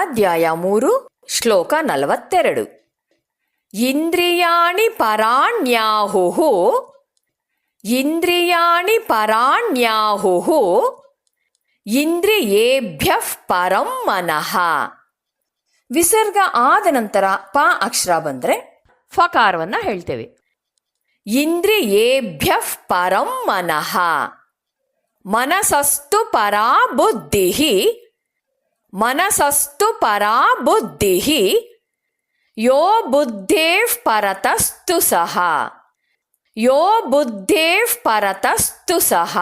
ಅಧ್ಯಾಯ 3 ಶ್ಲೋಕ 42. ಇಂದ್ರಿಯಾಣಿ ಪರಾಣ್ಯಾಹುಃ ಇಂದ್ರಿಯಾಣಿ ಪರಾಣ್ಯಾಹುಃ ಇಂದ್ರಿಯೇಭ್ಯಃ ಪರಂ ಮನಃ. ವಿಸರ್ಗ ಆದ ನಂತರ ಪ ಅಕ್ಷರ ಬಂದರೆ ಫಕಾರವನ್ನು ಹೇಳ್ತೇವೆ. ಇಂದ್ರಿಯೇಭ್ಯಃ ಪರಂ ಮನಃ. ಮನಸಸ್ತು ಪರಾ ಬುದ್ಧಿಃ ಮನಸಸ್ತು ಪರಾ ಬುದ್ಧಿಃ ಯೋ ಬುದ್ಧೇಃ ಪರತಸ್ತು ಸಹ ಯೋ ಬುದ್ಧೇಃ ಪರತಸ್ತು ಸಹ.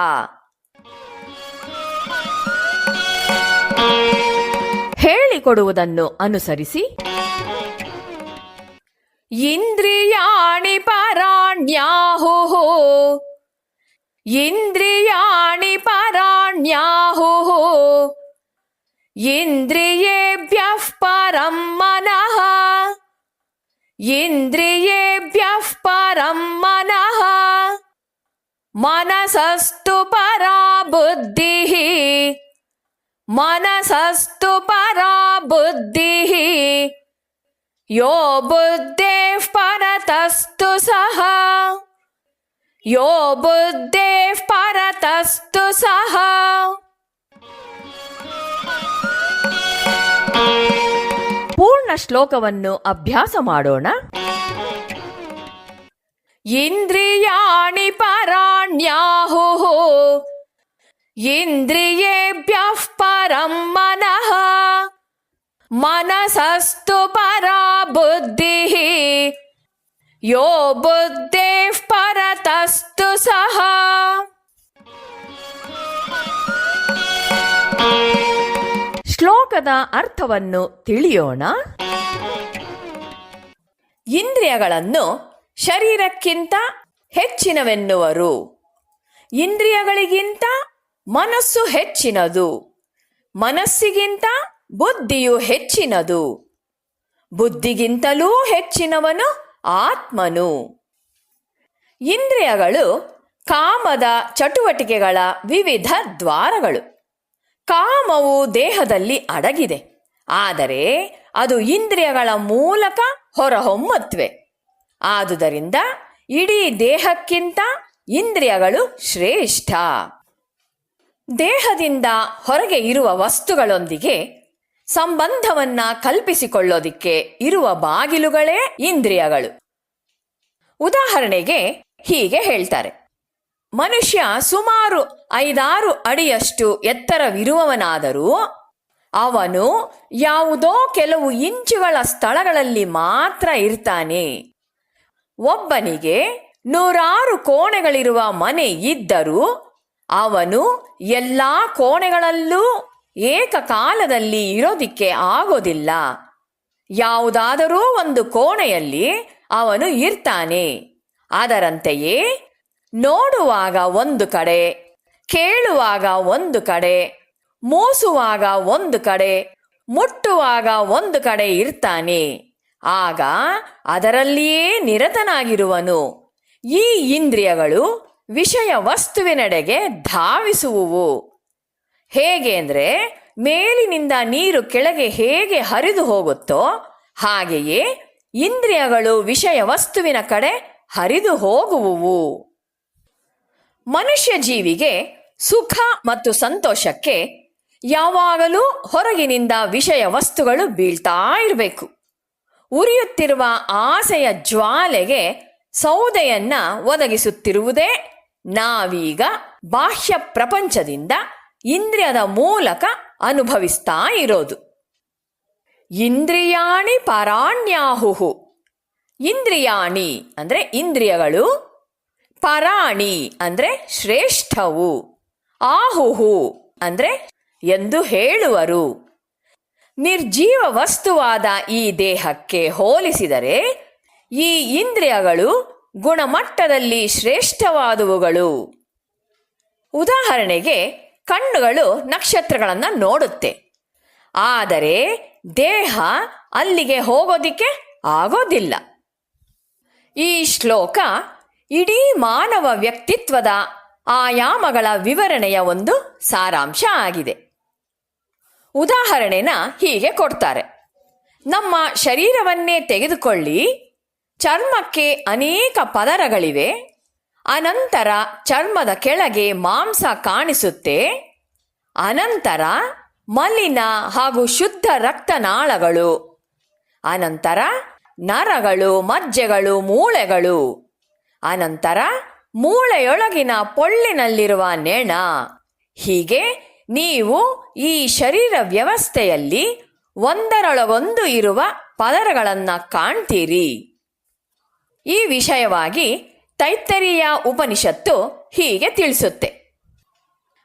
ಹೇಳಿಕೊಡುವುದನ್ನು ಅನುಸರಿಸಿ. ಇಂದ್ರಿಯಾಣಿ ಪರಾಣ್ಯಾಹುಃ ಇಂದ್ರಿಯಾಣಿ ಪರಾಣ್ಯಾಹುಃ ಇಂದ್ರಿಯೇಭ್ಯಃ ಪರಂ ಮನಃ ಇಂದ್ರಿಯೇಭ್ಯಃ ಪರಂ ಮನಃ. ಮನಸಸ್ತು ಪರಾ ಬುದ್ಧಿಃ ಮನಸಸ್ತು ಪರಾ ಬುದ್ಧಿಃ ಯೋ ಬುದ್ಧೇಃ ಪರತಸ್ತು ಸಹ ಯೋ ಬುದ್ಧೇಃ ಪರತಸ್ತು ಸಹ. ಪೂರ್ಣ ಶ್ಲೋಕವನ್ನು ಅಭ್ಯಾಸ ಮಾಡೋಣ. ಇಂದ್ರಿಯಾಣಿ ಪರಾಣ್ಯಾಹುಃ ಇಂದ್ರಿಯೇಭ್ಯಃ ಪರಂ ಮನಃ ಮನಸಸ್ತು ಪರಾ ಬುದ್ಧಿಃ ಯೋ ಬುದ್ಧೇಃ ಪರತಸ್ತು ಸಹ. ಶ್ಲೋಕದ ಅರ್ಥವನ್ನು ತಿಳಿಯೋಣ. ಇಂದ್ರಿಯಗಳನ್ನು ಶರೀರಕ್ಕಿಂತ ಹೆಚ್ಚಿನವೆನ್ನುವರು. ಇಂದ್ರಿಯಗಳಿಗಿಂತ ಮನಸ್ಸು ಹೆಚ್ಚಿನದು. ಮನಸ್ಸಿಗಿಂತ ಬುದ್ಧಿಯು ಹೆಚ್ಚಿನದು. ಬುದ್ಧಿಗಿಂತಲೂ ಹೆಚ್ಚಿನವನು ಆತ್ಮನು. ಇಂದ್ರಿಯಗಳು ಕಾಮದ ಚಟುವಟಿಕೆಗಳ ವಿವಿಧ ದ್ವಾರಗಳು. ಕಾಮವು ದೇಹದಲ್ಲಿ ಅಡಗಿದೆ, ಆದರೆ ಅದು ಇಂದ್ರಿಯಗಳ ಮೂಲಕ ಹೊರಹೊಮ್ಮತ್ವೆ. ಆದುದರಿಂದ ಇಡೀ ದೇಹಕ್ಕಿಂತ ಇಂದ್ರಿಯಗಳು ಶ್ರೇಷ್ಠ. ದೇಹದಿಂದ ಹೊರಗೆ ಇರುವ ವಸ್ತುಗಳೊಂದಿಗೆ ಸಂಬಂಧವನ್ನ ಕಲ್ಪಿಸಿಕೊಳ್ಳೋದಿಕ್ಕೆ ಇರುವ ಬಾಗಿಲುಗಳೇ ಇಂದ್ರಿಯಗಳು. ಉದಾಹರಣೆಗೆ ಹೀಗೆ ಹೇಳ್ತಾರೆ. ಮನುಷ್ಯ ಸುಮಾರು 5-6 ಅಡಿಯಷ್ಟು ಎತ್ತರವಿರುವವನಾದರೂ ಅವನು ಯಾವುದೋ ಕೆಲವು ಇಂಚುಗಳ ಸ್ಥಳಗಳಲ್ಲಿ ಮಾತ್ರ ಇರ್ತಾನೆ. ಒಬ್ಬನಿಗೆ 100 ಕೋಣೆಗಳಿರುವ ಮನೆ ಇದ್ದರೂ ಅವನು ಎಲ್ಲ ಕೋಣೆಗಳಲ್ಲೂ ಏಕಕಾಲದಲ್ಲಿ ಇರೋದಿಕ್ಕೆ ಆಗೋದಿಲ್ಲ. ಯಾವುದಾದರೂ ಒಂದು ಕೋಣೆಯಲ್ಲಿ ಅವನು ಇರ್ತಾನೆ. ಅದರಂತೆಯೇ ನೋಡುವಾಗ ಒಂದು ಕಡೆ, ಕೇಳುವಾಗ ಒಂದು ಕಡೆ, ಮೂಸುವಾಗ ಒಂದು ಕಡೆ, ಮುಟ್ಟುವಾಗ ಒಂದು ಕಡೆ ಇರ್ತಾನೆ. ಆಗ ಅದರಲ್ಲಿಯೇ ನಿರತನಾಗಿರುವನು. ಈ ಇಂದ್ರಿಯಗಳು ವಿಷಯ ವಸ್ತುವಿನೆಡೆಗೆ ಧಾವಿಸುವುವು. ಹೇಗೆ ಅಂದರೆ, ಮೇಲಿನಿಂದ ನೀರು ಕೆಳಗೆ ಹೇಗೆ ಹರಿದು ಹೋಗುತ್ತೋ ಹಾಗೆಯೇ ಇಂದ್ರಿಯಗಳು ವಿಷಯ ವಸ್ತುವಿನ ಕಡೆ ಹರಿದು ಹೋಗುವುವು. ಮನುಷ್ಯ ಜೀವಿಗೆ ಸುಖ ಮತ್ತು ಸಂತೋಷಕ್ಕೆ ಯಾವಾಗಲೂ ಹೊರಗಿನಿಂದ ವಿಷಯ ವಸ್ತುಗಳು ಬೀಳ್ತಾ ಇರಬೇಕು. ಉರಿಯುತ್ತಿರುವ ಆಸೆಯ ಜ್ವಾಲೆಗೆ ಸೌದೆಯನ್ನ ಒದಗಿಸುತ್ತಿರುವುದೇ ನಾವೀಗ ಬಾಹ್ಯ ಪ್ರಪಂಚದಿಂದ ಇಂದ್ರಿಯದ ಮೂಲಕ ಅನುಭವಿಸ್ತಾ ಇರೋದು. ಇಂದ್ರಿಯಾಣಿ ಪರಾಣ್ಯಾಹುಃ. ಇಂದ್ರಿಯಾಣಿ ಅಂದರೆ ಇಂದ್ರಿಯಗಳು, ಪರಾಣಿ ಅಂದರೆ ಶ್ರೇಷ್ಠವು, ಆಹುಹು ಅಂದರೆ ಎಂದು ಹೇಳುವರು. ನಿರ್ಜೀವ ವಸ್ತುವಾದ ಈ ದೇಹಕ್ಕೆ ಹೋಲಿಸಿದರೆ ಈ ಇಂದ್ರಿಯಗಳು ಗುಣಮಟ್ಟದಲ್ಲಿ ಶ್ರೇಷ್ಠವಾದವುಗಳು. ಉದಾಹರಣೆಗೆ ಕಣ್ಣುಗಳು ನಕ್ಷತ್ರಗಳನ್ನು ನೋಡುತ್ತೆ, ಆದರೆ ದೇಹ ಅಲ್ಲಿಗೆ ಹೋಗೋದಿಕ್ಕೆ ಆಗೋದಿಲ್ಲ. ಈ ಶ್ಲೋಕ ಇಡೀ ಮಾನವ ವ್ಯಕ್ತಿತ್ವದ ಆಯಾಮಗಳ ವಿವರಣೆಯ ಒಂದು ಸಾರಾಂಶ ಆಗಿದೆ. ಉದಾಹರಣೆನ ಹೀಗೆ ಕೊಡ್ತಾರೆ. ನಮ್ಮ ಶರೀರವನ್ನೇ ತೆಗೆದುಕೊಳ್ಳಿ. ಚರ್ಮಕ್ಕೆ ಅನೇಕ ಪದರಗಳಿವೆ. ಅನಂತರ ಚರ್ಮದ ಕೆಳಗೆ ಮಾಂಸ ಕಾಣಿಸುತ್ತೆ. ಅನಂತರ ಮಲಿನ ಹಾಗೂ ಶುದ್ಧ ರಕ್ತನಾಳಗಳು, ಅನಂತರ ನರಗಳು, ಮಜ್ಜೆಗಳು, ಮೂಳೆಗಳು, ಅನಂತರ ಮೂಳೆಯೊಳಗಿನ ಪೊಳ್ಳಿನಲ್ಲಿರುವ ನೆಣ. ಹೀಗೆ ನೀವು ಈ ಶರೀರ ವ್ಯವಸ್ಥೆಯಲ್ಲಿ ಒಂದರೊಳಗೊಂದು ಇರುವ ಪದರಗಳನ್ನು ಕಾಣ್ತೀರಿ. ಈ ವಿಷಯವಾಗಿ ತೈತ್ತರೀಯ ಉಪನಿಷತ್ತು ಹೀಗೆ ತಿಳಿಸುತ್ತೆ.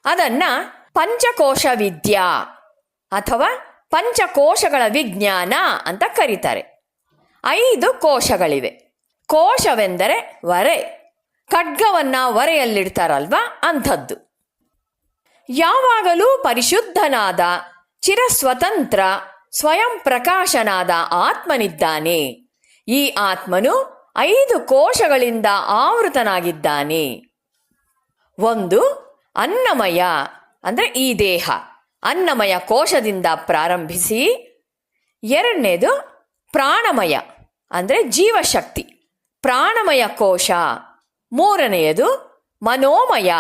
ಅದನ್ನು ಪಂಚಕೋಶ ವಿದ್ಯಾ ಅಥವಾ ಪಂಚಕೋಶಗಳ ವಿಜ್ಞಾನ ಅಂತ ಕರೀತಾರೆ. 5 ಕೋಶಗಳಿವೆ. ಕೋಶವೆಂದರೆ ಒರೆ, ಖಡ್ಗವನ್ನು ಒರೆಯಲ್ಲಿಡ್ತಾರಲ್ವ ಅಂಥದ್ದು. ಯಾವಾಗಲೂ ಪರಿಶುದ್ಧನಾದ ಚಿರಸ್ವತಂತ್ರ ಸ್ವಯಂ ಪ್ರಕಾಶನಾದ ಆತ್ಮನಿದ್ದಾನೆ. ಈ ಆತ್ಮನು 5 ಕೋಶಗಳಿಂದ ಆವೃತನಾಗಿದ್ದಾನೆ. 1 ಅನ್ನಮಯ ಅಂದರೆ ಈ ದೇಹ, ಅನ್ನಮಯ ಕೋಶದಿಂದ ಪ್ರಾರಂಭಿಸಿ. 2ನೇದು ಪ್ರಾಣಮಯ ಅಂದರೆ ಜೀವಶಕ್ತಿ, ಪ್ರಾಣಮಯ ಕೋಶ. 3ನೆಯದು ಮನೋಮಯ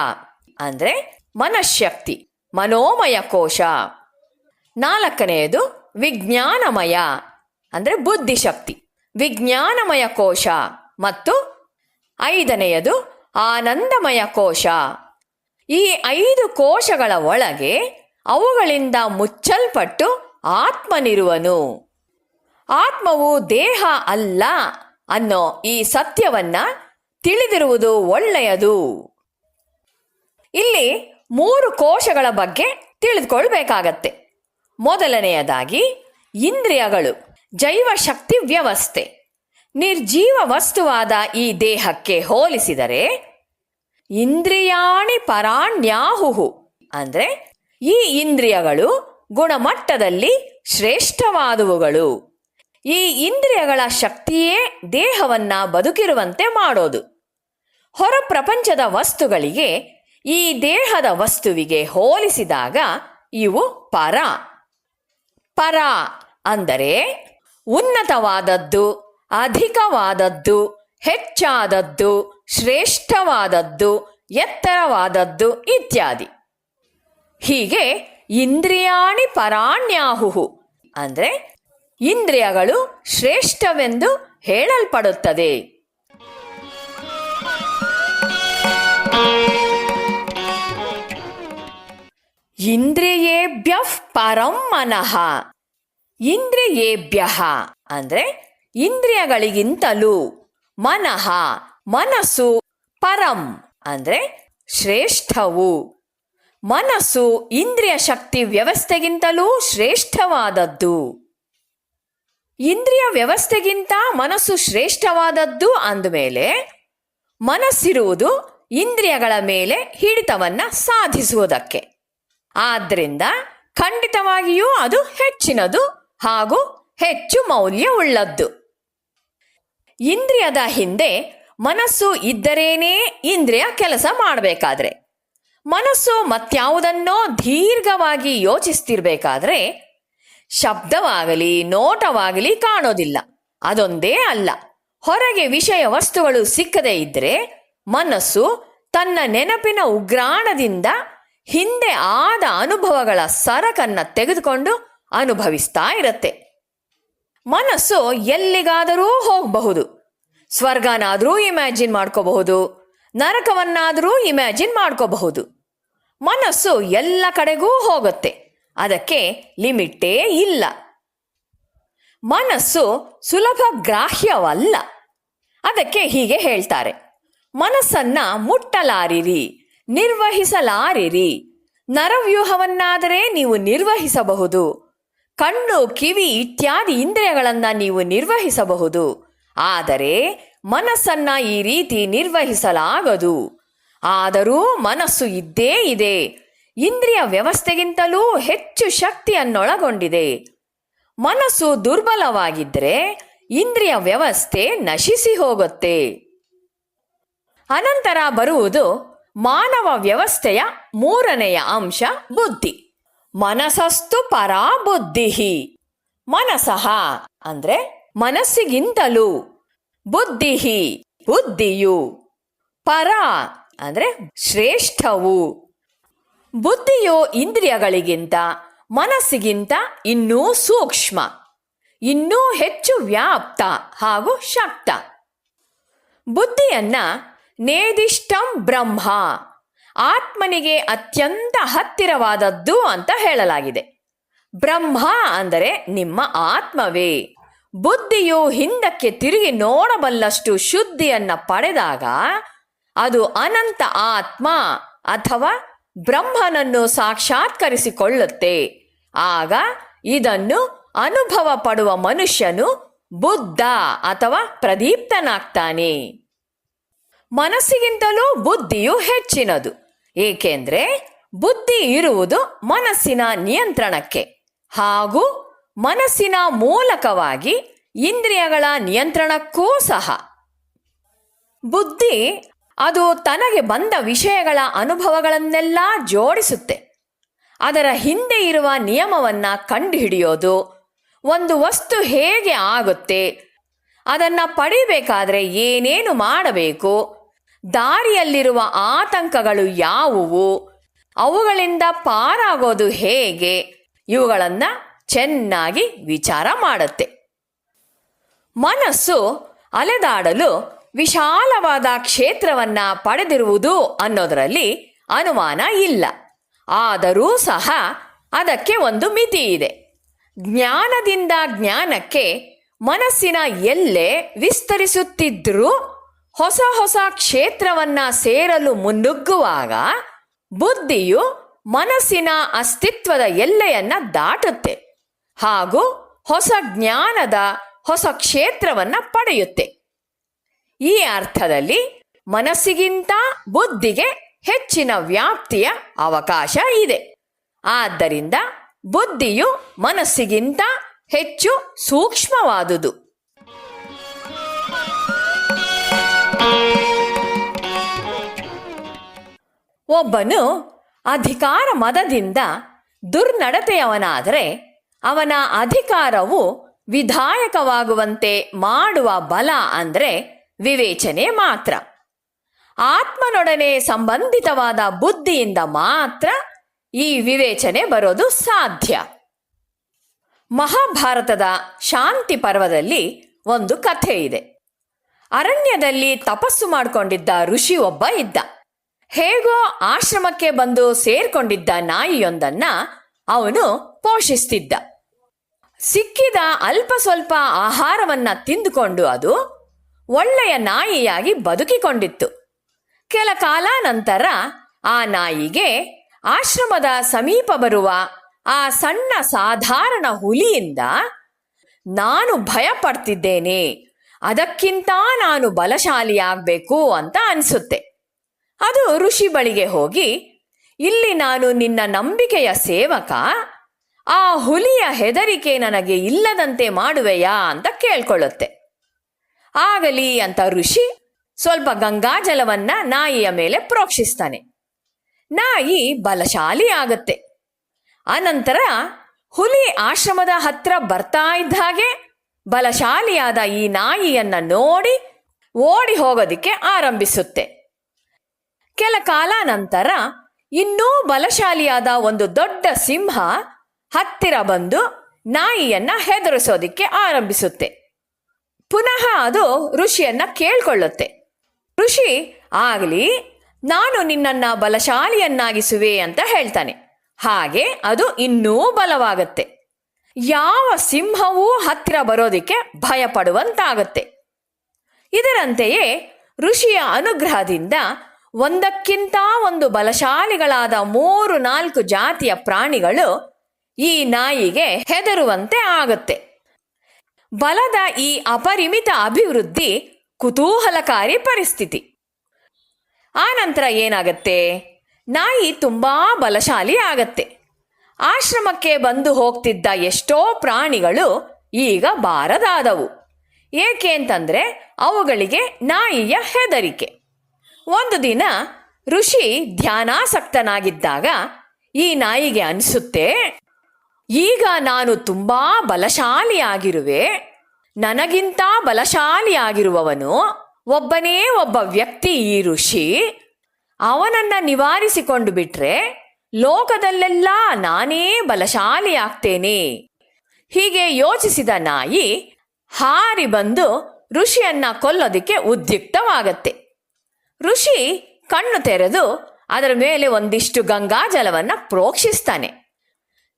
ಅಂದರೆ ಮನಃಶಕ್ತಿ, ಮನೋಮಯ ಕೋಶ. 4ನೇದು ವಿಜ್ಞಾನಮಯ ಅಂದರೆ ಬುದ್ಧಿಶಕ್ತಿ, ವಿಜ್ಞಾನಮಯ ಕೋಶ. ಮತ್ತು 5ನೆಯದು ಆನಂದಮಯ ಕೋಶ. ಈ 5 ಕೋಶಗಳ ಒಳಗೆ ಅವುಗಳಿಂದ ಮುಚ್ಚಲ್ಪಟ್ಟು ಆತ್ಮನಿರುವನು. ಆತ್ಮವು ದೇಹ ಅಲ್ಲ ಅನ್ನೋ ಈ ಸತ್ಯವನ್ನ ತಿಳಿದಿರುವುದು ಒಳ್ಳೆಯದು. ಇಲ್ಲಿ 3 ಕೋಶಗಳ ಬಗ್ಗೆ ತಿಳಿದುಕೊಳ್ಬೇಕಾಗತ್ತೆ. ಮೊದಲನೆಯದಾಗಿ ಇಂದ್ರಿಯಗಳು, ಜೈವಶಕ್ತಿ ವ್ಯವಸ್ಥೆ. ನಿರ್ಜೀವ ವಸ್ತುವಾದ ಈ ದೇಹಕ್ಕೆ ಹೋಲಿಸಿದರೆ ಇಂದ್ರಿಯಾಣಿ ಪರಾಣ್ಯಾಹುಹು ಅಂದರೆ ಈ ಇಂದ್ರಿಯಗಳು ಗುಣಮಟ್ಟದಲ್ಲಿ ಶ್ರೇಷ್ಠವಾದವುಗಳು. ಈ ಇಂದ್ರಿಯಗಳ ಶಕ್ತಿಯೇ ದೇಹವನ್ನು ಬದುಕಿರುವಂತೆ ಮಾಡೋದು. ಹೊರ ಪ್ರಪಂಚದ ವಸ್ತುಗಳಿಗೆ ಈ ದೇಹದ ವಸ್ತುವಿಗೆ ಹೋಲಿಸಿದಾಗ ಇವು ಪರ. ಪರ ಅಂದರೆ ಉನ್ನತವಾದದ್ದು, ಅಧಿಕವಾದದ್ದು, ಹೆಚ್ಚಾದದ್ದು, ಶ್ರೇಷ್ಠವಾದದ್ದು, ಎತ್ತರವಾದದ್ದು ಇತ್ಯಾದಿ. ಹೀಗೆ ಇಂದ್ರಿಯಾಣಿ ಪರಾಣ್ಯಾಹುಹು ಅಂದರೆ ಇಂದ್ರಿಯಗಳು ಶ್ರೇಷ್ಠವೆಂದು ಹೇಳಲ್ಪಡುತ್ತದೆ. ಇಂದ್ರಿಯೇಭ್ಯಃ ಪರಂ ಮನಃ. ಇಂದ್ರಿಯೇಭ್ಯಃ ಅಂದರೆ ಇಂದ್ರಿಯಗಳಿಗಿಂತಲೂ, ಮನಃ ಮನಸ್ಸು, ಪರಂ ಅಂದರೆ ಶ್ರೇಷ್ಠವು. ಮನಸ್ಸು ಇಂದ್ರಿಯ ಶಕ್ತಿ ವ್ಯವಸ್ಥೆಗಿಂತಲೂ ಶ್ರೇಷ್ಠವಾದದ್ದು. ಇಂದ್ರಿಯ ವ್ಯವಸ್ಥೆಗಿಂತ ಮನಸ್ಸು ಶ್ರೇಷ್ಠವಾದದ್ದು ಅಂದಮೇಲೆ ಮನಸ್ಸಿರುವುದು ಇಂದ್ರಿಯಗಳ ಮೇಲೆ ಹಿಡಿತವನ್ನು ಸಾಧಿಸುವುದಕ್ಕೆ. ಆದ್ದರಿಂದ ಖಂಡಿತವಾಗಿಯೂ ಅದು ಹೆಚ್ಚಿನದು ಹಾಗೂ ಹೆಚ್ಚು ಮೌಲ್ಯವುಳ್ಳದ್ದು. ಇಂದ್ರಿಯದ ಹಿಂದೆ ಮನಸ್ಸು ಇದ್ದರೇನೇ ಇಂದ್ರಿಯ ಕೆಲಸ ಮಾಡಬೇಕಾದ್ರೆ, ಮನಸ್ಸು ಮತ್ಯಾವುದನ್ನೋ ದೀರ್ಘವಾಗಿ ಯೋಚಿಸ್ತಿರ್ಬೇಕಾದ್ರೆ ಶಬ್ದವಾಗಲಿ ನೋಟವಾಗಲಿ ಕಾಣೋದಿಲ್ಲ. ಅದೊಂದೇ ಅಲ್ಲ, ಹೊರಗೆ ವಿಷಯ ವಸ್ತುಗಳು ಸಿಕ್ಕದೇ ಇದ್ದರೆ ಮನಸ್ಸು ತನ್ನ ನೆನಪಿನ ಉಗ್ರಾಣದಿಂದ ಹಿಂದೆ ಆದ ಅನುಭವಗಳ ಸರಕನ್ನು ತೆಗೆದುಕೊಂಡು ಅನುಭವಿಸ್ತಾ ಇರುತ್ತೆ. ಮನಸ್ಸು ಎಲ್ಲಿಗಾದರೂ ಹೋಗಬಹುದು. ಸ್ವರ್ಗನಾದರೂ ಇಮ್ಯಾಜಿನ್ ಮಾಡ್ಕೋಬಹುದು, ನರಕವನ್ನಾದರೂ ಇಮ್ಯಾಜಿನ್ ಮಾಡ್ಕೋಬಹುದು. ಮನಸ್ಸು ಎಲ್ಲ ಕಡೆಗೂ ಹೋಗುತ್ತೆ, ಅದಕ್ಕೆ ಲಿಮಿಟೇ ಇಲ್ಲ. ಮನಸ್ಸು ಸುಲಭ ಗ್ರಾಹ್ಯವಲ್ಲ. ಅದಕ್ಕೆ ಹೀಗೆ ಹೇಳ್ತಾರೆ, ಮನಸ್ಸನ್ನ ಮುಟ್ಟಲಾರಿರಿ, ನಿರ್ವಹಿಸಲಾರಿರಿ. ನರವ್ಯೂಹವನ್ನಾದರೆ ನೀವು ನಿರ್ವಹಿಸಬಹುದು, ಕಣ್ಣು ಕಿವಿ ಇತ್ಯಾದಿ ಇಂದ್ರಿಯಗಳನ್ನು ನೀವು ನಿರ್ವಹಿಸಬಹುದು. ಆದರೆ ಮನಸ್ಸನ್ನ ಈ ರೀತಿ ನಿರ್ವಹಿಸಲಾಗದು. ಆದರೂ ಮನಸ್ಸು ಇದ್ದೇ ಇದೆ. ಇಂದ್ರಿಯ ವ್ಯವಸ್ಥೆಗಿಂತಲೂ ಹೆಚ್ಚು ಶಕ್ತಿಯನ್ನೊಳಗೊಂಡಿದೆ. ಮನಸ್ಸು ದುರ್ಬಲವಾಗಿದ್ದರೆ ಇಂದ್ರಿಯ ವ್ಯವಸ್ಥೆ ನಶಿಸಿ ಹೋಗುತ್ತೆ. ಅನಂತರ ಬರುವುದು ಮಾನವ ವ್ಯವಸ್ಥೆಯ 3ನೆಯ ಅಂಶ, ಬುದ್ಧಿ. ಮನಸಸ್ತು ಪರಾ ಬುದ್ಧಿ. ಮನಸಃ ಅಂದ್ರೆ ಮನಸ್ಸಿಗಿಂತಲೂ, ಬುದ್ಧಿ ಬುದ್ಧಿಯು, ಪರ ಅಂದ್ರೆ ಶ್ರೇಷ್ಠವು. ಬುದ್ಧಿಯು ಇಂದ್ರಿಯಗಳಿಗಿಂತ ಮನಸ್ಸಿಗಿಂತ ಇನ್ನೂ ಸೂಕ್ಷ್ಮ, ಇನ್ನೂ ಹೆಚ್ಚು ವ್ಯಾಪ್ತ ಹಾಗೂ ಶಕ್ತ. ಬುದ್ಧಿಯನ್ನ ನೇದಿಷ್ಟಂ ಬ್ರಹ್ಮ, ಆತ್ಮನಿಗೆ ಅತ್ಯಂತ ಹತ್ತಿರವಾದದ್ದು ಅಂತ ಹೇಳಲಾಗಿದೆ. ಬ್ರಹ್ಮ ಅಂದರೆ ನಿಮ್ಮ ಆತ್ಮವೇ. ಬುದ್ಧಿಯು ಹಿಂದಕ್ಕೆ ತಿರುಗಿ ನೋಡಬಲ್ಲಷ್ಟು ಶುದ್ಧಿಯನ್ನ ಪಡೆದಾಗ ಅದು ಅನಂತ ಆತ್ಮ ಅಥವಾ ಬ್ರಹ್ಮನನ್ನು ಸಾಕ್ಷಾತ್ಕರಿಸಿಕೊಳ್ಳುತ್ತೆ. ಆಗ ಇದನ್ನು ಅನುಭವ ಪಡುವ ಮನುಷ್ಯನು ಬುದ್ಧ ಅಥವಾ ಪ್ರದೀಪ್ತನಾಗ್ತಾನೆ. ಮನಸ್ಸಿಗಿಂತಲೂ ಬುದ್ಧಿಯು ಹೆಚ್ಚಿನದು, ಏಕೆಂದ್ರೆ ಬುದ್ಧಿ ಇರುವುದು ಮನಸ್ಸಿನ ನಿಯಂತ್ರಣಕ್ಕೆ ಹಾಗೂ ಮನಸ್ಸಿನ ಮೂಲಕವಾಗಿ ಇಂದ್ರಿಯಗಳ ನಿಯಂತ್ರಣಕ್ಕೂ ಸಹ. ಬುದ್ಧಿ ಅದು ತನಗೆ ಬಂದ ವಿಷಯಗಳ ಅನುಭವಗಳನ್ನೆಲ್ಲ ಜೋಡಿಸುತ್ತೆ. ಅದರ ಹಿಂದೆ ಇರುವ ನಿಯಮವನ್ನ ಕಂಡುಹಿಡಿಯೋದು, ಒಂದು ವಸ್ತು ಹೇಗೆ ಆಗುತ್ತೆ, ಅದನ್ನು ಪಡಿಬೇಕಾದ್ರೆ ಏನೇನು ಮಾಡಬೇಕು, ದಾರಿಯಲ್ಲಿರುವ ಆತಂಕಗಳು ಯಾವುವು, ಅವುಗಳಿಂದ ಪಾರಾಗೋದು ಹೇಗೆ, ಇವುಗಳನ್ನು ಚೆನ್ನಾಗಿ ವಿಚಾರ ಮಾಡುತ್ತೆ. ಮನಸ್ಸು ಅಲೆದಾಡಲು ವಿಶಾಲವಾದ ಕ್ಷೇತ್ರವನ್ನ ಪಡೆದಿರುವುದು ಅನ್ನೋದರಲ್ಲಿ ಅನುಮಾನ ಇಲ್ಲ. ಆದರೂ ಸಹ ಅದಕ್ಕೆ ಒಂದು ಮಿತಿ ಇದೆ. ಜ್ಞಾನದಿಂದ ಜ್ಞಾನಕ್ಕೆ ಮನಸ್ಸಿನ ಎಲ್ಲೆ ವಿಸ್ತರಿಸುತ್ತಿದ್ದರೂ ಹೊಸ ಹೊಸ ಕ್ಷೇತ್ರವನ್ನ ಸೇರಲು ಮುನ್ನುಗ್ಗುವಾಗ ಬುದ್ಧಿಯು ಮನಸ್ಸಿನ ಅಸ್ತಿತ್ವದ ಎಲ್ಲೆಯನ್ನ ದಾಟುತ್ತೆ ಹಾಗೂ ಹೊಸ ಜ್ಞಾನದ ಹೊಸ ಕ್ಷೇತ್ರವನ್ನ ಪಡೆಯುತ್ತೆ. ಈ ಅರ್ಥದಲ್ಲಿ ಮನಸ್ಸಿಗಿಂತ ಬುದ್ಧಿಗೆ ಹೆಚ್ಚಿನ ವ್ಯಾಪ್ತಿಯ ಅವಕಾಶ ಇದೆ. ಆದ್ದರಿಂದ ಬುದ್ಧಿಯು ಮನಸ್ಸಿಗಿಂತ ಹೆಚ್ಚು ಸೂಕ್ಷ್ಮವಾದುದು. ಒಬ್ಬನು ಅಧಿಕಾರ ಮದದಿಂದ ದುರ್ನಡತೆಯವನಾದರೆ ಅವನ ಅಧಿಕಾರವು ವಿಧಾಯಕವಾಗುವಂತೆ ಮಾಡುವ ಬಲ ಅಂದರೆ ವಿವೇಚನೆ ಮಾತ್ರ. ಆತ್ಮನೊಡನೆ ಸಂಬಂಧಿತವಾದ ಬುದ್ಧಿಯಿಂದ ಮಾತ್ರ ಈ ವಿವೇಚನೆ ಬರೋದು ಸಾಧ್ಯ. ಮಹಾಭಾರತದ ಶಾಂತಿ ಪರ್ವದಲ್ಲಿ ಒಂದು ಕಥೆ ಇದೆ. ಅರಣ್ಯದಲ್ಲಿ ತಪಸ್ಸು ಮಾಡಿಕೊಂಡಿದ್ದ ಋಷಿ ಒಬ್ಬ ಇದ್ದ. ಹೇಗೋ ಆಶ್ರಮಕ್ಕೆ ಬಂದು ಸೇರ್ಕೊಂಡಿದ್ದ ನಾಯಿಯೊಂದನ್ನ ಅವನು ಪೋಷಿಸ್ತಿದ್ದ. ಸಿಕ್ಕಿದ ಅಲ್ಪ ಸ್ವಲ್ಪ ಆಹಾರವನ್ನ ತಿಂದುಕೊಂಡು ಅದು ಒಳ್ಳೆಯ ನಾಯಿಯಾಗಿ ಬದುಕಿಕೊಂಡಿತ್ತು. ಕೆಲ ಕಾಲ ನಂತರ ಆ ನಾಯಿಗೆ ಆಶ್ರಮದ ಸಮೀಪ ಬರುವ ಆ ಸಣ್ಣ ಸಾಧಾರಣ ಹುಲಿಯಿಂದ ನಾನು ಭಯ ಪಡ್ತಿದ್ದೇನೆ, ಅದಕ್ಕಿಂತ ನಾನು ಬಲಶಾಲಿಯಾಗಬೇಕು ಅಂತ ಅನಿಸುತ್ತೆ. ಅದು ಋಷಿ ಬಳಿಗೆ ಹೋಗಿ, ಇಲ್ಲಿ ನಾನು ನಿನ್ನ ನಂಬಿಕೆಯ ಸೇವಕ, ಆ ಹುಲಿಯ ಹೆದರಿಕೆ ನನಗೆ ಇಲ್ಲದಂತೆ ಮಾಡುವೆಯಾ ಅಂತ ಕೇಳ್ಕೊಳ್ಳುತ್ತೆ. ಆಗಲಿ ಅಂತ ಋಷಿ ಸ್ವಲ್ಪ ಗಂಗಾಜಲವನ್ನ ನಾಯಿಯ ಮೇಲೆ ಪ್ರೋಕ್ಷಿಸ್ತಾನೆ. ನಾಯಿ ಬಲಶಾಲಿ ಆಗತ್ತೆ. ಅನಂತರ ಹುಲಿ ಆಶ್ರಮದ ಹತ್ರ ಬರ್ತಾ ಇದ್ದ ಹಾಗೆ ಬಲಶಾಲಿಯಾದ ಈ ನಾಯಿಯನ್ನ ನೋಡಿ ಓಡಿ ಹೋಗೋದಿಕ್ಕೆ ಆರಂಭಿಸುತ್ತೆ. ಕೆಲ ಕಾಲ ನಂತರ ಇನ್ನೂ ಬಲಶಾಲಿಯಾದ ಒಂದು ದೊಡ್ಡ ಸಿಂಹ ಹತ್ತಿರ ಬಂದು ನಾಯಿಯನ್ನ ಹೆದರಿಸೋದಿಕ್ಕೆ ಆರಂಭಿಸುತ್ತೆ. ಪುನಃ ಅದು ಋಷಿಯನ್ನ ಕೇಳ್ಕೊಳ್ಳುತ್ತೆ. ಋಷಿ ಆಗಲಿ, ನಾನು ನಿನ್ನನ್ನ ಬಲಶಾಲಿಯನ್ನಾಗಿಸುವೆ ಅಂತ ಹೇಳ್ತಾನೆ. ಹಾಗೆ ಅದು ಇನ್ನೂ ಬಲವಾಗತ್ತೆ. ಯಾವ ಸಿಂಹವೂ ಹತ್ತಿರ ಬರೋದಿಕ್ಕೆ ಭಯ ಪಡುವಂತಾಗತ್ತೆ. ಇದರಂತೆಯೇ ಋಷಿಯ ಅನುಗ್ರಹದಿಂದ ಒಂದಕ್ಕಿಂತ ಒಂದು ಬಲಶಾಲಿಗಳಾದ 3-4 ಜಾತಿಯ ಪ್ರಾಣಿಗಳು ಈ ನಾಯಿಗೆ ಹೆದರುವಂತೆ ಆಗುತ್ತೆ. ಬಲದ ಈ ಅಪರಿಮಿತ ಅಭಿವೃದ್ಧಿ ಕುತೂಹಲಕಾರಿ ಪರಿಸ್ಥಿತಿ. ಆ ನಂತರ ಏನಾಗತ್ತೆ? ನಾಯಿ ತುಂಬಾ ಬಲಶಾಲಿ ಆಗತ್ತೆ. ಆಶ್ರಮಕ್ಕೆ ಬಂದು ಹೋಗ್ತಿದ್ದ ಎಷ್ಟೋ ಪ್ರಾಣಿಗಳು ಈಗ ಬಾರದಾದವು. ಏಕೆ ಅಂತಂದ್ರೆ ಅವುಗಳಿಗೆ ನಾಯಿಯ ಹೆದರಿಕೆ. ಒಂದು ದಿನ ಋಷಿ ಧ್ಯಾನಾಸಕ್ತನಾಗಿದ್ದಾಗ ಈ ನಾಯಿಗೆ ಅನಿಸುತ್ತೆ, ಈಗ ನಾನು ತುಂಬಾ ಬಲಶಾಲಿಯಾಗಿರುವೆ, ನನಗಿಂತ ಬಲಶಾಲಿಯಾಗಿರುವವನು ಒಬ್ಬನೇ ಒಬ್ಬ ವ್ಯಕ್ತಿ, ಈ ಋಷಿ. ಅವನನ್ನ ನಿವಾರಿಸಿಕೊಂಡು ಬಿಟ್ರೆ ಲೋಕದಲ್ಲೆಲ್ಲ ನಾನೇ ಬಲಶಾಲಿಯಾಗ್ತೇನೆ. ಹೀಗೆ ಯೋಚಿಸಿದ ನಾಯಿ ಹಾರಿ ಬಂದು ಋಷಿಯನ್ನ ಕೊಲ್ಲೋದಿಕ್ಕೆ ಉದ್ಯುಕ್ತವಾಗತ್ತೆ. ಋಷಿ ಕಣ್ಣು ತೆರೆದು ಅದರ ಮೇಲೆ ಒಂದಿಷ್ಟು ಗಂಗಾಜಲವನ್ನ ಪ್ರೋಕ್ಷಿಸ್ತಾನೆ.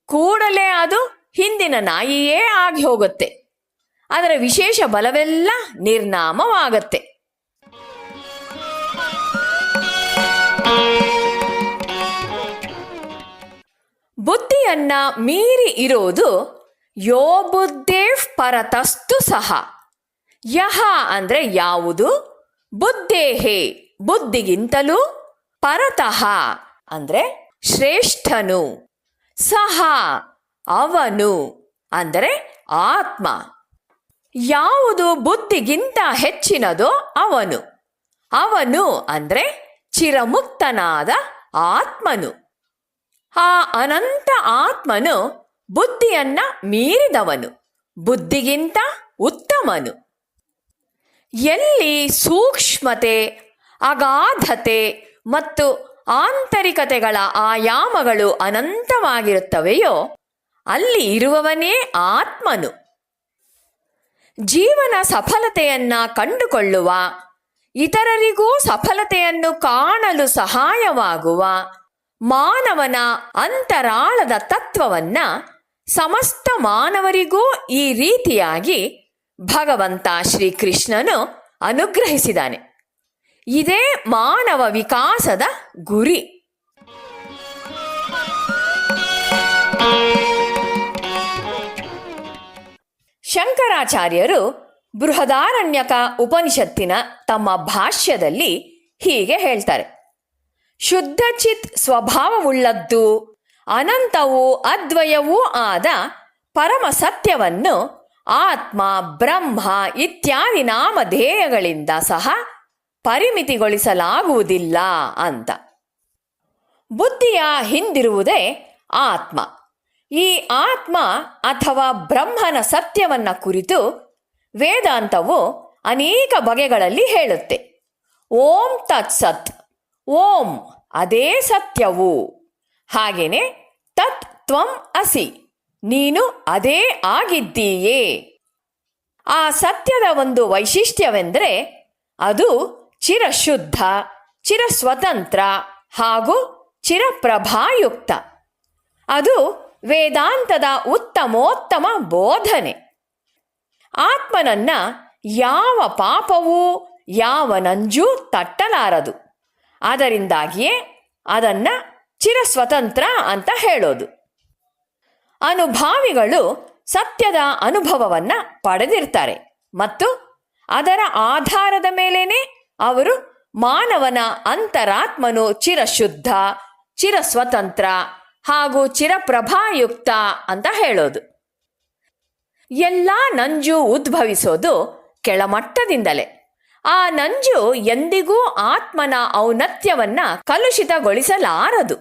ಕೂಡಲೇ ಅದು ಹಿಂದಿನ ನಾಯಿಯೇ ಆಗಿ ಹೋಗುತ್ತೆ. ಅದರ ವಿಶೇಷ ಬಲವೆಲ್ಲ ನಿರ್ನಾಮವಾಗತ್ತೆ. ಬುದ್ಧಿಯನ್ನ ಮೀರಿ ಇರೋದು ಯೋ ಬುದ್ಧೇವ್ ಪರತಸ್ತು ಸಹ. ಯಹ ಅಂದ್ರೆ ಯಾವುದು, ಬುದ್ಧೇಹೇ ಬುದ್ಧಿಗಿಂತಲೂ, ಪರತಃ ಅಂದ್ರೆ ಶ್ರೇಷ್ಠನು, ಸಹ ಅವನು ಅಂದರೆ ಆತ್ಮ. ಯಾವುದು ಬುದ್ಧಿಗಿಂತ ಹೆಚ್ಚಿನದೋ ಅವನು. ಅವನು ಅಂದ್ರೆ ಚಿರಮುಕ್ತನಾದ ಆತ್ಮನು. ಆ ಅನಂತ ಆತ್ಮನು ಬುದ್ಧಿಯನ್ನ ಮೀರಿದವನು, ಬುದ್ಧಿಗಿಂತ ಉತ್ತಮನು. ಎಲ್ಲಿ ಸೂಕ್ಷ್ಮತೆ, ಅಗಾಧತೆ ಮತ್ತು ಆಂತರಿಕತೆಗಳ ಆಯಾಮಗಳು ಅನಂತವಾಗಿರುತ್ತವೆಯೋ ಅಲ್ಲಿ ಇರುವವನೇ ಆತ್ಮನು. ಜೀವನ ಸಫಲತೆಯನ್ನ ಕಂಡುಕೊಳ್ಳುವ, ಇತರರಿಗೂ ಸಫಲತೆಯನ್ನು ಕಾಣಲು ಸಹಾಯವಾಗುವ ಮಾನವನ ಅಂತರಾಳದ ತತ್ವವನ್ನ ಸಮಸ್ತ ಮಾನವರಿಗೂ ಈ ರೀತಿಯಾಗಿ ಭಗವಂತ ಶ್ರೀಕೃಷ್ಣನು ಅನುಗ್ರಹಿಸಿದ್ದಾನೆ. ಇದೇ ಮಾನವ ವಿಕಾಸದ ಗುರಿ. ಶಂಕರಾಚಾರ್ಯರು ಬೃಹದಾರಣ್ಯಕ ಉಪನಿಷತ್ತಿನ ತಮ್ಮ ಭಾಷ್ಯದಲ್ಲಿ ಹೀಗೆ ಹೇಳ್ತಾರೆ: ಶುದ್ಧ ಚಿತ್ ಸ್ವಭಾವವುಳ್ಳದ್ದು, ಅನಂತವೂ ಅದ್ವಯವೂ ಆದ ಪರಮ ಸತ್ಯವನ್ನು ಆತ್ಮ, ಬ್ರಹ್ಮ ಇತ್ಯಾದಿ ನಾಮಧೇಯಗಳಿಂದ ಸಹ ಪರಿಮಿತಿಗೊಳಿಸಲಾಗುವುದಿಲ್ಲ ಅಂತ. ಬುದ್ಧಿಯ ಹಿಂದಿರುವುದೇ ಆತ್ಮ. ಈ ಆತ್ಮ ಅಥವಾ ಬ್ರಹ್ಮನ ಸತ್ಯವನ್ನ ಕುರಿತು ವೇದಾಂತವು ಅನೇಕ ಬಗೆಗಳಲ್ಲಿ ಹೇಳುತ್ತೆ. ಓಂ ತತ್ಸತ್, ಓಂ ಅದೇ ಸತ್ಯವು. ಹಾಗೇನೆ ತತ್ ತ್ವಂ ಅಸಿ, ನೀನು ಅದೇ ಆಗಿದ್ದೀಯೇ. ಆ ಸತ್ಯದ ಒಂದು ವೈಶಿಷ್ಟ್ಯವೆಂದರೆ ಅದು ಚಿರಶುದ್ಧ, ಚಿರಸ್ವತಂತ್ರ ಹಾಗೂ ಚಿರಪ್ರಭಾಯುಕ್ತ. ಅದು ವೇದಾಂತದ ಉತ್ತಮೋತ್ತಮ ಬೋಧನೆ. ಆತ್ಮನನ್ನ ಯಾವ ಪಾಪವೂ ಯಾವ ನಂಜೂ ತಟ್ಟಲಾರದು. ಅದರಿಂದಾಗಿಯೇ ಅದನ್ನ ಚಿರಸ್ವತಂತ್ರ ಅಂತ ಹೇಳೋದು. ಅನುಭಾವಿಗಳು ಸತ್ಯದ ಅನುಭವವನ್ನ ಪಡೆದಿರ್ತಾರೆ ಮತ್ತು ಅದರ ಆಧಾರದ ಮೇಲೇನೆ ಅವರು ಮಾನವನ ಅಂತರಾತ್ಮನು ಚಿರಶುದ್ಧ, ಚಿರಸ್ವತಂತ್ರ ಹಾಗೂ ಚಿರಪ್ರಭಾಯುಕ್ತ ಅಂತ ಹೇಳೋದು. ಎಲ್ಲ ನಂಜು ಉದ್ಭವಿಸೋದು ಕೆಳಮಟ್ಟದಿಂದಲೇ. ಆ ನಂಜು ಎಂದಿಗೂ ಆತ್ಮನ ಔನ್ನತ್ಯವನ್ನ ಕಲುಷಿತಗೊಳಿಸಲಾರದು.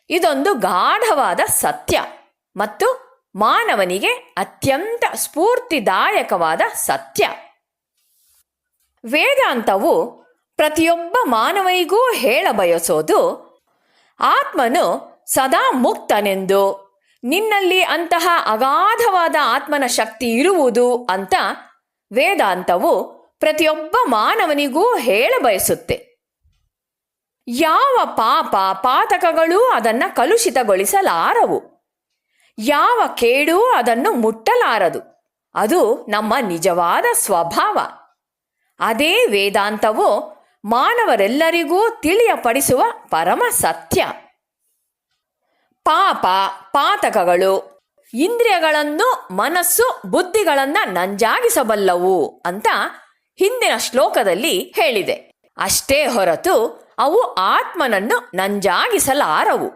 ಇದೊಂದು ಗಾಢವಾದ ಸತ್ಯ ಮತ್ತು ಮಾನವನಿಗೆ ಅತ್ಯಂತ ಸ್ಫೂರ್ತಿದಾಯಕವಾದ ಸತ್ಯ. ವೇದಾಂತವು ಪ್ರತಿಯೊಬ್ಬ ಮಾನವನಿಗೂ ಹೇಳಬಯಸೋದು, ಆತ್ಮನು ಸದಾ ಮುಕ್ತನೆಂದು, ನಿನ್ನಲ್ಲಿ ಅಂತಹ ಅಗಾಧವಾದ ಆತ್ಮನ ಶಕ್ತಿ ಇರುವುದು ಅಂತ ವೇದಾಂತವು ಪ್ರತಿಯೊಬ್ಬ ಮಾನವನಿಗೂ ಹೇಳಬಯಸುತ್ತೆ. ಯಾವ ಪಾಪ ಪಾತಕಗಳೂ ಅದನ್ನ ಕಲುಷಿತಗೊಳಿಸಲಾರವು. ಯಾವ ಕೇಡೂ ಅದನ್ನು ಮುಟ್ಟಲಾರದು. ಅದು ನಮ್ಮ ನಿಜವಾದ ಸ್ವಭಾವ. ಅದೇ ವೇದಾಂತವು ಮಾನವರೆಲ್ಲರಿಗೂ ತಿಳಿಯಪಡಿಸುವ ಪರಮ ಸತ್ಯ. ಪಾಪ ಪಾತಕಗಳು ಇಂದ್ರಿಯಗಳನ್ನು, ಮನಸ್ಸು, ಬುದ್ಧಿಗಳನ್ನ ನಂಜಾಗಿಸಬಲ್ಲವು ಅಂತ ಹಿಂದಿನ ಶ್ಲೋಕದಲ್ಲಿ ಹೇಳಿದೆ. ಅಷ್ಟೇ ಹೊರತು ಅವು ಆತ್ಮನನ್ನು ನಂಜಾಗಿಸಲಾರವು.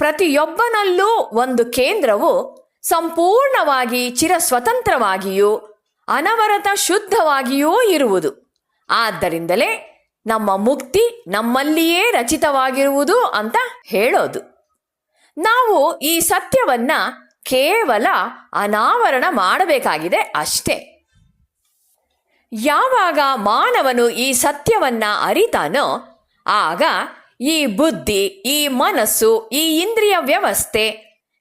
ಪ್ರತಿಯೊಬ್ಬನಲ್ಲೂ ಒಂದು ಕೇಂದ್ರವು ಸಂಪೂರ್ಣವಾಗಿ ಚಿರಸ್ವತಂತ್ರವಾಗಿಯೂ ಅನವರತ ಶುದ್ಧವಾಗಿಯೂ ಇರುವುದು. ಆದ್ದರಿಂದಲೇ ನಮ್ಮ ಮುಕ್ತಿ ನಮ್ಮಲ್ಲಿಯೇ ರಚಿತವಾಗಿರುವುದು ಅಂತ ಹೇಳೋದು. ನಾವು ಈ ಸತ್ಯವನ್ನ ಕೇವಲ ಅನಾವರಣ ಮಾಡಬೇಕಾಗಿದೆ ಅಷ್ಟೇ. ಯಾವಾಗ ಮಾನವನು ಈ ಸತ್ಯವನ್ನ ಅರಿತಾನೋ ಆಗ ಈ ಬುದ್ಧಿ, ಈ ಮನಸ್ಸು, ಈ ಇಂದ್ರಿಯ ವ್ಯವಸ್ಥೆ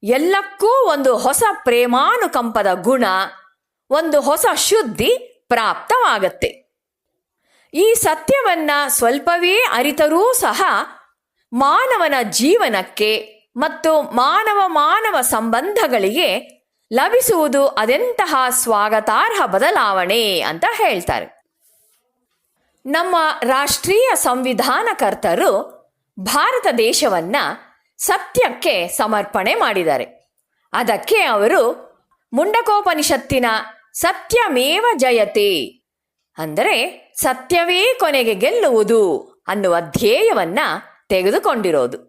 ಎಲ್ಲಕ್ಕೂ ಒಂದು ಹೊಸ ಪ್ರೇಮಾನುಕಂಪದ ಗುಣ, ಒಂದು ಹೊಸ ಶುದ್ಧಿ ಪ್ರಾಪ್ತವಾಗತ್ತೆ. ಈ ಸತ್ಯವನ್ನ ಸ್ವಲ್ಪವೇ ಅರಿತರೂ ಸಹ ಮಾನವನ ಜೀವನಕ್ಕೆ ಮತ್ತು ಮಾನವ ಸಂಬಂಧಗಳಿಗೆ ಲಭಿಸುವುದು ಅದೆಂತಹ ಸ್ವಾಗತಾರ್ಹ ಬದಲಾವಣೆ ಅಂತ ಹೇಳ್ತಾರೆ. ನಮ್ಮ ರಾಷ್ಟ್ರೀಯ ಸಂವಿಧಾನಕರ್ತರು ಭಾರತ ದೇಶವನ್ನ ಸತ್ಯಕ್ಕೆ ಸಮರ್ಪಣೆ ಮಾಡಿದ್ದಾರೆ. ಅದಕ್ಕೆ ಅವರು ಮುಂಡಕೋಪನಿಷತ್ತಿನ ಸತ್ಯಮೇವ ಜಯತೆ, ಅಂದರೆ ಸತ್ಯವೇ ಕೊನೆಗೆ ಗೆಲ್ಲುವುದು ಅನ್ನುವ ಧ್ಯೇಯವನ್ನ ತೆಗೆದುಕೊಂಡಿರೋದು.